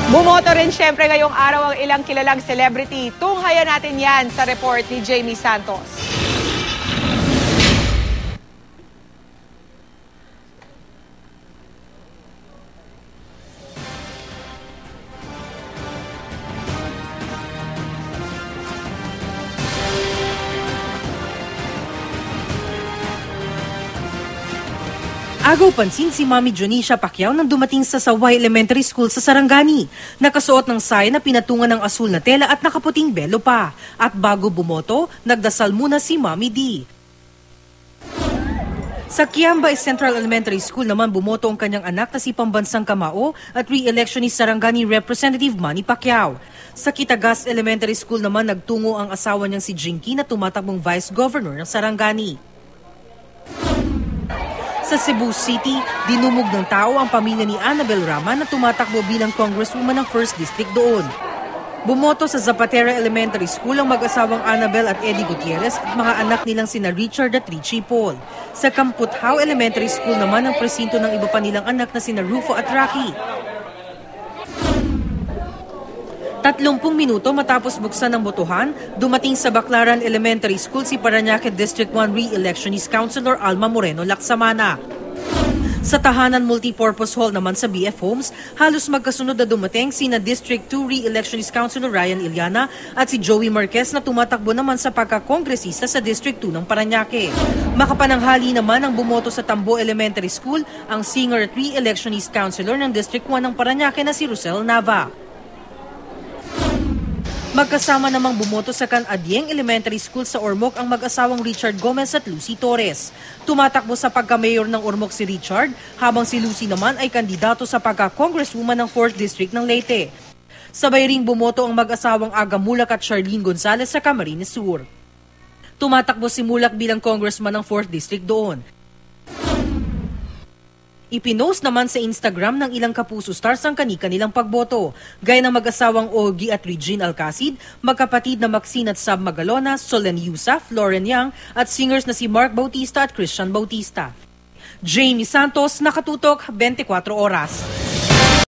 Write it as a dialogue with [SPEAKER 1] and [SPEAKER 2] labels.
[SPEAKER 1] Bumoto rin syempre ngayong araw ang ilang kilalang celebrity. Tunghayan natin yan sa report ni Jamie Santos.
[SPEAKER 2] Agaw pansin si Mami Jonisha Pacquiao nang dumating sa Saway Elementary School sa Sarangani. Nakasuot ng saya na pinatungan ng asul na tela at nakaputing belo pa. At bago bumoto, nagdasal muna si Mami D. Sa Kiambay Central Elementary School naman bumoto ang kanyang anak na si Pambansang Kamao at re-electionist Sarangani Representative Manny Pacquiao. Sa Kitagas Elementary School naman nagtungo ang asawa niyang si Jinky na tumatakbong Vice Governor ng Sarangani. Sa Cebu City, dinumog ng tao ang pamilya ni Annabel Rama na tumatakbo bilang congresswoman ng 1st District doon. Bumoto sa Zapatera Elementary School ang mag-asawang Annabel at Eddie Gutierrez at mga anak nilang sina Richard at Richie Paul. Sa Kamputhao Elementary School naman ang presinto ng iba pa nilang anak na sina Rufo at Rocky. 30 minuto matapos buksan ng botohan, dumating sa Baclaran Elementary School si Parañaque District 1 Re-electionist Councilor Alma Moreno Laksamana. Sa Tahanan Multipurpose Hall naman sa BF Homes, halos magkasunod na dumating sina District 2 Re-electionist Councilor Ryan Iliana at si Joey Marquez na tumatakbo naman sa pagkakongresista sa District 2 ng Parañaque. Makapananghali naman ang bumoto sa Tambo Elementary School ang singer at Re-electionist Councilor ng District 1 ng Parañaque na si Rosel Nava. Magkasama namang bumoto sa Canadyeng Elementary School sa Ormoc ang mag-asawang Richard Gomez at Lucy Torres. Tumatakbo sa pagka-mayor ng Ormoc si Richard, habang si Lucy naman ay kandidato sa pagka-congresswoman ng 4th District ng Leyte. Sabay ring bumoto ang mag-asawang Aga Mulak at Charlene Gonzalez sa Camarines Sur. Tumatakbo si Mulak bilang congressman ng 4th District doon. Ipinost naman sa Instagram ng ilang Kapuso stars ang kani-kanilang pagboto, gaya ng mag-asawang Ogie at Regine Alcacid, magkapatid na Maxine at Sab Magalona, Solen Yusaf, Lauren Yang, at singers na si Mark Bautista at Christian Bautista. Jamie Santos, Nakatutok, 24 Oras.